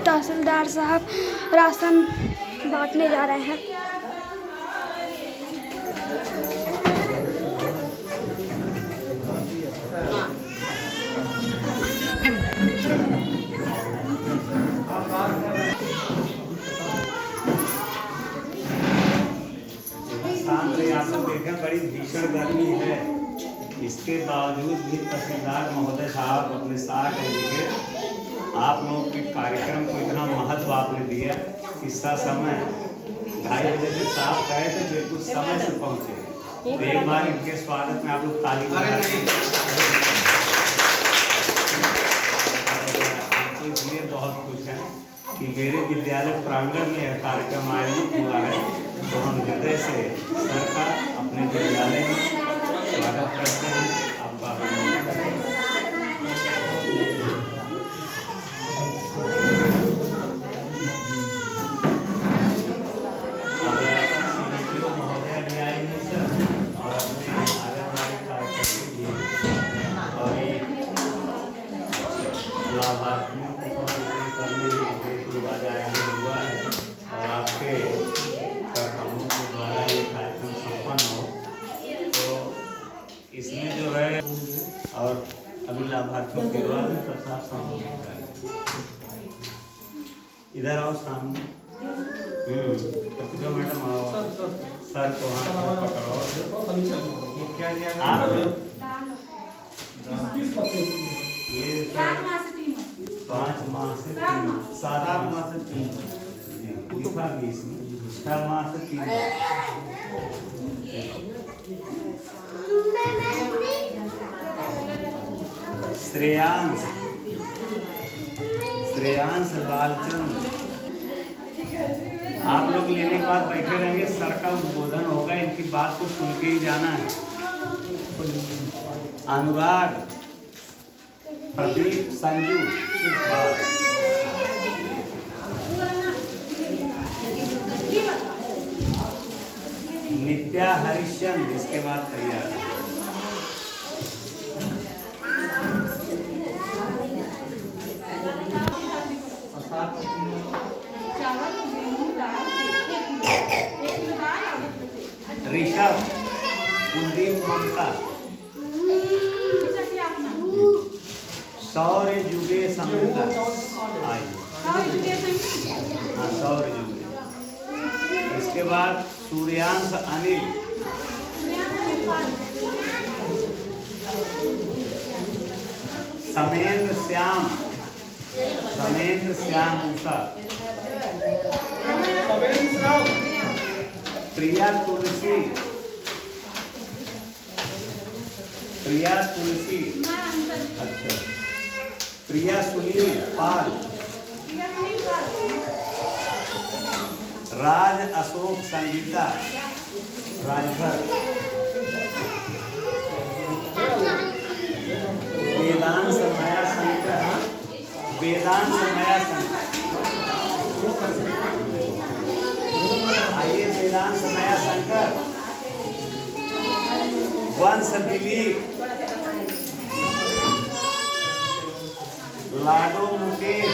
तहसीलदार साहब राशन बांटने जा रहे हैं। बड़ी भीषण गर्मी है, इसके बावजूद भी तहसीलदार महोदय साहब अपने साथ लेके आप लोगों के कार्यक्रम को इतना महत्व आपने दिया कि समय 2:30 बजे से साफ गए थे, बिल्कुल समय से पहुँचे। तो एक बार इनके स्वागत में आप लोग ताली इसलिए बहुत खुश हैं कि मेरे विद्यालय प्रांगण में यह कार्यक्रम आयोजित हुआ है। तो हम हृदय से सर का अपने विद्यालय में स्वागत करते हैं। आपका महोदय भी आएंगे सर और अपने आंगनबाड़ी कार्यक्रम के लिए और ये लाभार्थियों को करने के बाद आयोजन हुआ है और आपके द्वारा ये कार्यक्रम संपन्न हो। तो इसमें जो है और अभी लाभार्थियों के द्वारा भी प्रसाद संपन्न इधर आओ सामने। तो मैडम आओ सर को हाथ पकड़ो। क्या आप ये 5 माह से 7 माह से 3 लिखा भी इसमें 6 माह से 3 श्रेयांश लालचंद। आप लोग लेने के बाद बैठे रहेंगे, सर का उद्बोधन होगा, इनकी बात को सुन के ही जाना है। अनुराग, प्रदीप, संजू, नित्या, हरिश्चंद्र, इसके बाद तैयार। ऋषभ, कुलदीप, ममता, सौर्य, जुगेश, अमृता। हाँ, सौर्य, जुगेश। इसके बाद सूर्यांश, अनिल, समेंद्र, श्याम, उषा, प्रिया, तुलसी, अच्छा, प्रिया, सुनील, पाल, राज, अशोक, संगीता, राजभर, वेदांश, माया शंकर, आइए वेदांश, माया शंकर, वंश, दिलीप, लाडो, मुकेश,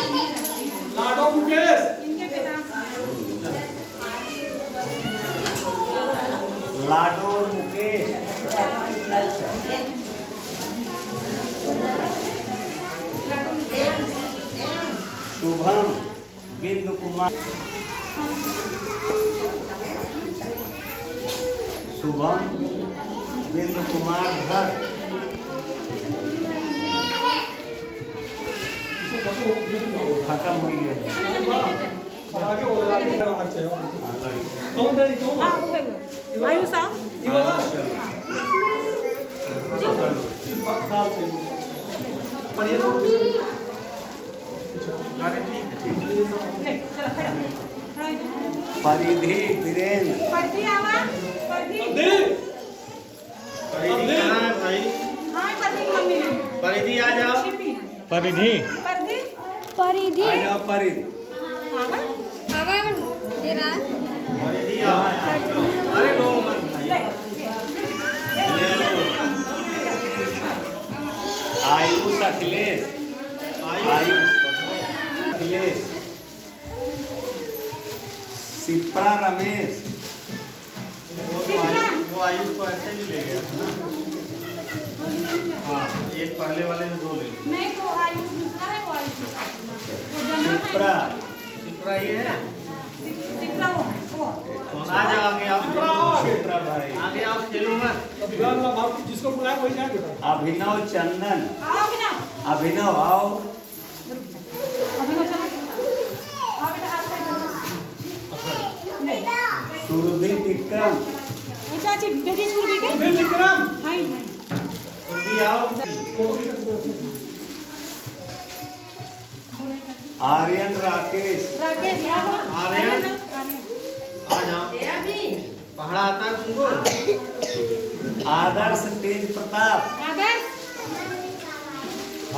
शुभम, बिंदु कुमार, घर, खत्म हुई है। परिधि, वीरेंद्र, परिधि आ जाओ। परिधि परिधि आ जाओ परिधि। दे रहा है। परिधि अरे लो आयुष अखिलेश अखिलेश सिप्रा रमेश वो आयुष को ऐसे ही ले गया था ना। हाँ, एक पहले वाले ने 2 ले लिया। नहीं वो आयुष दूसरा है, वो आयुष सिप्रा सिप्रा ये है। सिप्रा वो आ जाओ आगे आओ। सिप्रा भाई आगे आओ, खेलो मत। जिसको बुलाया वही जाए बेटा। अभिनव चंदन आओ कि ना अभिनव आओ अभी ना चलो आओ बेटा हाथ से नहीं सुरभि विक्रम वो चाची बेटी स्कूल गई क्या विक्रम हाय हाय तुम आओ। आर्यन राकेश राकेश आओ आर्यन। आ जाओ। पहाड़ा आता है तुमको? आदर्श तेज प्रताप आदर्श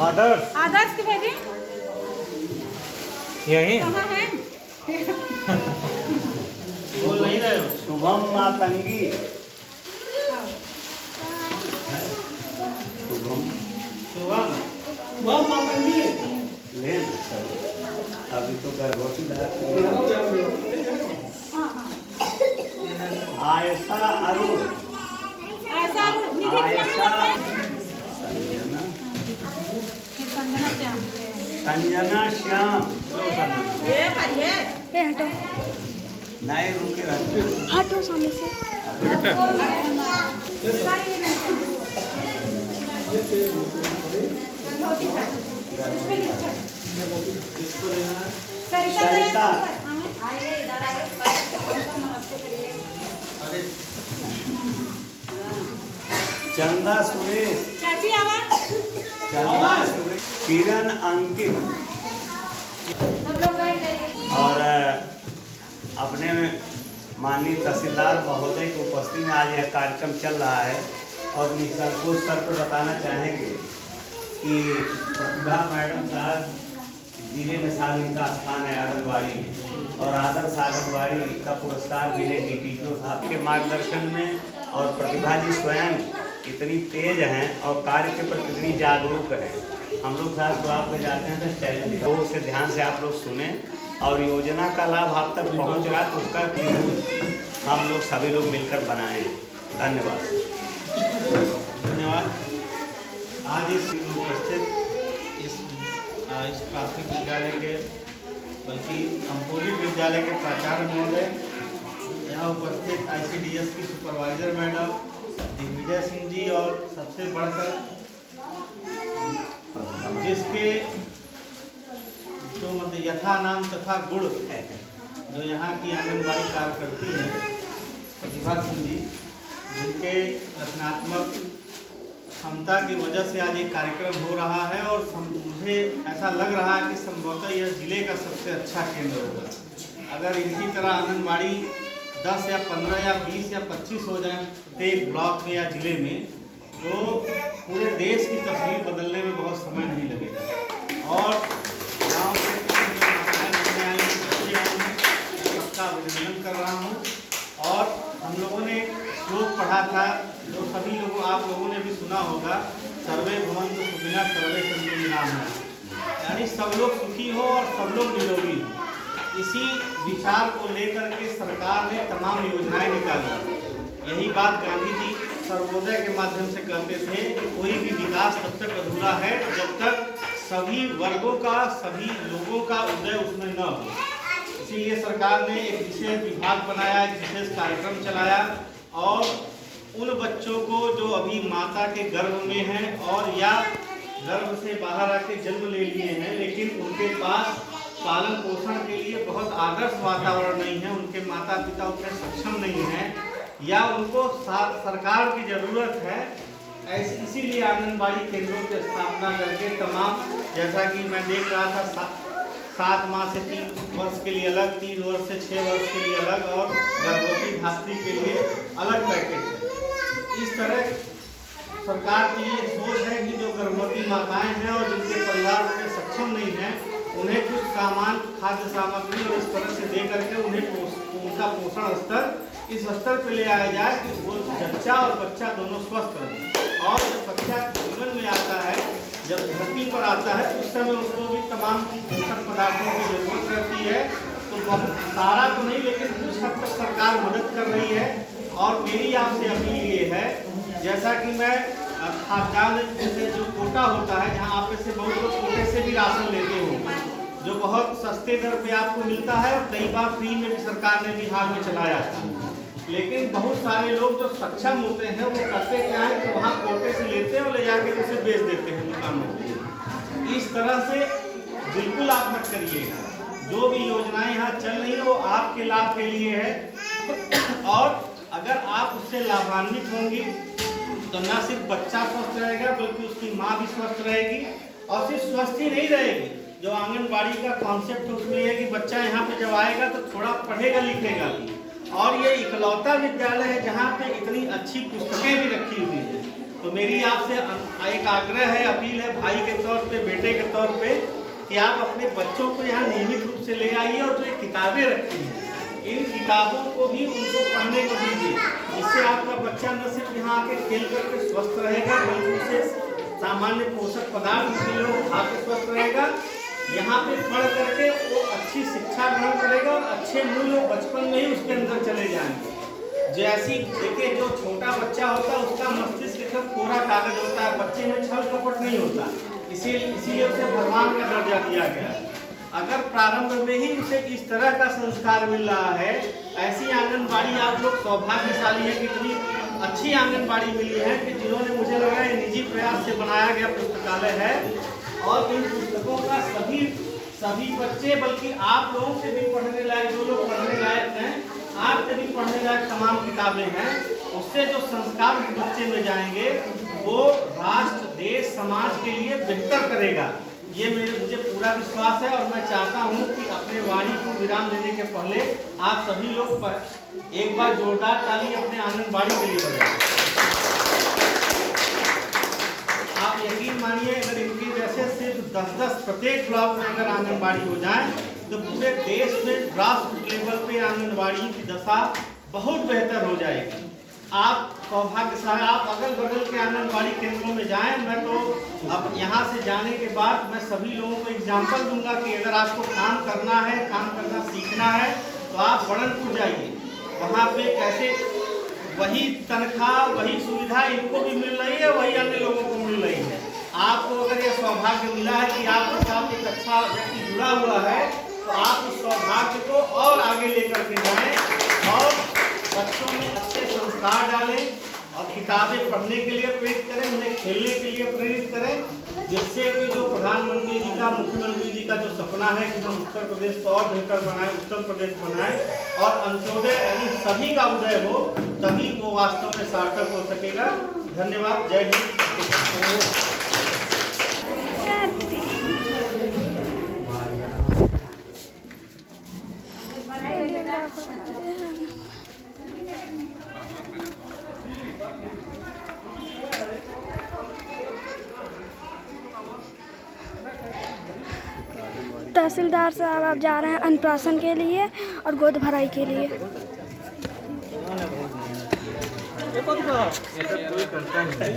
आदर्श आदर्श के भेजे यही कहाँ है बोल नहीं रहे हो? शुभम मातंगी शुभम शुभम वह मातंगी ले ना सब। अभी तो गर्भवती आयशा अरुण ऐसा निधि आयशा संजना संजना श्याम ये करिए ये हटो नहीं रुके रहते हटो सामने से। किसको लेना है? सरिता अरे चंदा सुरेश चाची आवाज चंदा सुरेश किरण अंकित और अपने माननीय तहसीलदार महोदय की उपस्थिति में आज यह कार्यक्रम चल रहा है और निसंकोच सर पर बताना चाहेंगे कि प्रतिभा मैडम साहब जिले में साल इनका स्थान है आंगनबाड़ी में और आदर्श आंगनबाड़ी का पुरस्कार मिले टीचरों साहब के मार्गदर्शन में और प्रतिभा जी स्वयं इतनी तेज हैं और कार्य के प्रति इतनी जागरूक हैं। हम लोग साथ ब्लॉक में जाते हैं तो चैलेंज से ध्यान से आप लोग सुने और योजना का लाभ आप तक पहुंच रहा तो उसका हम लोग सभी लोग मिलकर बनाएं। धन्यवाद। धन्यवाद। आज इस उपस्थित इस प्राथमिक विद्यालय के बल्कि कंपोजिट विद्यालय के प्राचार्य महोदय, यहाँ उपस्थित ICDS की सुपरवाइजर मैडम दिग्विजय सिंह जी और सबसे बढ़कर जिसके जो मतलब यथा नाम तथा गुण जो यहाँ की आंगनबाड़ी कार्य करती है प्रतिभा सिंह जी, जिनके रचनात्मक क्षमता की वजह से आज एक कार्यक्रम हो रहा है और मुझे ऐसा लग रहा है कि संभवतः यह जिले का सबसे अच्छा केंद्र होगा। अगर इनकी तरह आंगनबाड़ी 10 या 15 या 20 या 25 हो जाए प्रत्येक ब्लॉक में या जिले में तो पूरे देश की तस्वीर बदलने में बहुत समय नहीं लगेगा। और गाँव से सबका अभिनंदन कर रहा हूँ। और हम लोगों ने श्लोक पढ़ा था जो सभी लोगों आप लोगों ने भी सुना होगा, सर्वे भवन्तु सुखिनः सर्वे सन्तु निरामयाः, यानी सब लोग सुखी हो और सब लोग निरोगी हो। इसी विचार को लेकर के सरकार ने तमाम योजनाएं निकाली। यही बात गांधी जी सर्वोदय के माध्यम से कहते थे कि कोई भी विकास तब तक अधूरा है जब तक सभी वर्गों का सभी लोगों का उदय उसमें न हो। इसीलिए सरकार ने एक विशेष विभाग बनाया, एक विशेष कार्यक्रम चलाया और उन बच्चों को जो अभी माता के गर्भ में हैं और या गर्भ से बाहर आके जन्म ले लिए हैं लेकिन उनके पास पालन पोषण के लिए बहुत आदर्श वातावरण नहीं है, उनके माता पिता उतने सक्षम नहीं हैं या उनको सरकार की ज़रूरत है, इसीलिए आंगनबाड़ी केंद्रों की स्थापना करके तमाम, जैसा कि मैं देख रहा था 7 माह से 3 वर्ष के लिए अलग, 3 वर्ष से 6 वर्ष के लिए अलग और गर्भवती धात्री के लिए अलग पैकेज है। इस तरह सरकार की ये सोच है कि जो गर्भवती माताएं हैं और जिनके परिवार में सक्षम नहीं हैं उन्हें कुछ सामान, खाद्य सामग्री और इस तरह से दे करके उनका पोषण स्तर इस स्तर पे ले आया जाए कि वो बच्चा और बच्चा दोनों स्वस्थ रहे। और जब बच्चा जीवन में आता है, जब धरती पर आता है, उस समय उसको भी तमाम पोषक पदार्थों की जरूरत रहती है। तो बहुत सारा तो नहीं, लेकिन कुछ हद तक सरकार मदद कर रही है। और मेरी आपसे अपील ये है, जैसा कि मैं खाद्यान्न जैसे जो कोटा होता है, जहाँ आप में से बहुत लोग कोटे से भी राशन लेते हो, जो बहुत सस्ते दर पे आपको मिलता है और कई बार फ्री में भी सरकार ने बिहार में चलाया था। लेकिन बहुत सारे लोग जो सक्षम होते हैं वो करते क्या है कि वहाँ कोटे से लेते हैं और ले जाकर उसे बेच देते हैं दुकानों पे। इस तरह से बिल्कुल आप मत करिएगा। जो भी योजनाएं यहाँ चल रही है वो आपके लाभ के लिए है। और अगर आप उससे लाभान्वित होंगी तो न सिर्फ बच्चा स्वस्थ रहेगा बल्कि उसकी माँ भी स्वस्थ रहेगी। और सिर्फ स्वस्थ ही नहीं रहेगी, जो आंगनबाड़ी का कॉन्सेप्ट उसमें है कि बच्चा यहाँ पे जब आएगा तो थोड़ा पढ़ेगा लिखेगा भी। और ये इकलौता विद्यालय है जहाँ पे इतनी अच्छी पुस्तकें भी रखी हुई है। तो मेरी आपसे एक आग्रह है, अपील है भाई के तौर पे, बेटे के तौर पे, कि आप अपने बच्चों को यहाँ नियमित रूप से ले आइए और जो किताबें रखी हैं इन किताबों को भी उनको पढ़ने को दीजिए। इससे आपका बच्चा न सिर्फ यहाँ आके खेल करके स्वस्थ रहेगा बल्कि उसे सामान्य पोषक पदार्थ खा के स्वस्थ रहेगा। यहाँ पे पढ़ करके वो अच्छी शिक्षा ग्रहण करेगा और अच्छे मूल्य बचपन में ही उसके अंदर चले जाएंगे। जैसी देखिए, जो छोटा बच्चा होता है उसका मस्तिष्क एकदम कोरा कागज होता है, बच्चे में छल कपट नहीं होता, इसीलिए उसे भगवान का दर्जा दिया गया। अगर प्रारंभ में ही उसे इस तरह का संस्कार मिल रहा है, ऐसी आंगनबाड़ी आप लोग सौभाग्यशाली है, कितनी अच्छी आंगनबाड़ी मिली है कि जिन्होंने, मुझे लग रहा है निजी प्रयास से बनाया गया पुस्तकालय है। और इन पुस्तकों का सभी बच्चे, बल्कि आप लोगों से भी पढ़ने लायक, जो लोग पढ़ने लायक हैं, आपसे भी पढ़ने लायक तमाम किताबें हैं। उससे जो संस्कार बच्चे में जाएंगे वो राष्ट्र, देश, समाज के लिए बेहतर करेगा। ये मुझे पूरा विश्वास है। और मैं चाहता हूँ कि अपने वाणी को विराम देने के पहले आप सभी लोग एक बार जोरदार ताली अपने आंगनबाड़ी के लिए बजाएं। आप यकीन मानिए, अगर इनकी जैसे सिर्फ 10-10 प्रत्येक ब्लॉक में अगर आंगनबाड़ी हो जाए तो पूरे देश में ग्रासरूट लेवल पे आंगनबाड़ी की दशा बहुत बेहतर हो जाएगी। आप सौभाग्यशाली, आप अगल बगल के आंगनबाड़ी केंद्रों में जाएं। मैं तो अब यहाँ से जाने के बाद मैं सभी लोगों को एग्जाम्पल दूंगा कि अगर आपको काम करना है, काम करना सीखना है तो आप बड़नपुर जाइए। वहाँ पे कैसे वही तनख्वाह, वही सुविधा इनको भी मिल रही है, वही अन्य लोगों को मिल रही है। आपको अगर यह सौभाग्य मिला है कि आपके साथ एक अच्छा व्यक्ति जुड़ा हुआ है तो आप उस सौभाग्य को और आगे लेकर के जाएं और बच्चों में अच्छे संस्कार डालें और किताबें पढ़ने के लिए प्रेरित करें, उन्हें खेलने के लिए प्रेरित करें, जिससे कि जो प्रधानमंत्री जी का, मुख्यमंत्री जी का जो सपना है कि हम उत्तर प्रदेश को और बेहतर बनाएं, उत्तर प्रदेश बनाएं और अंत्योदय यानी सभी का उदय हो, तभी वो वास्तव में सार्थक हो सकेगा। धन्यवाद। जय हिंद। तहसीलदार साहब आप जा रहे हैं अन्नप्राशन के लिए और गोद भराई के लिए। ये करता है।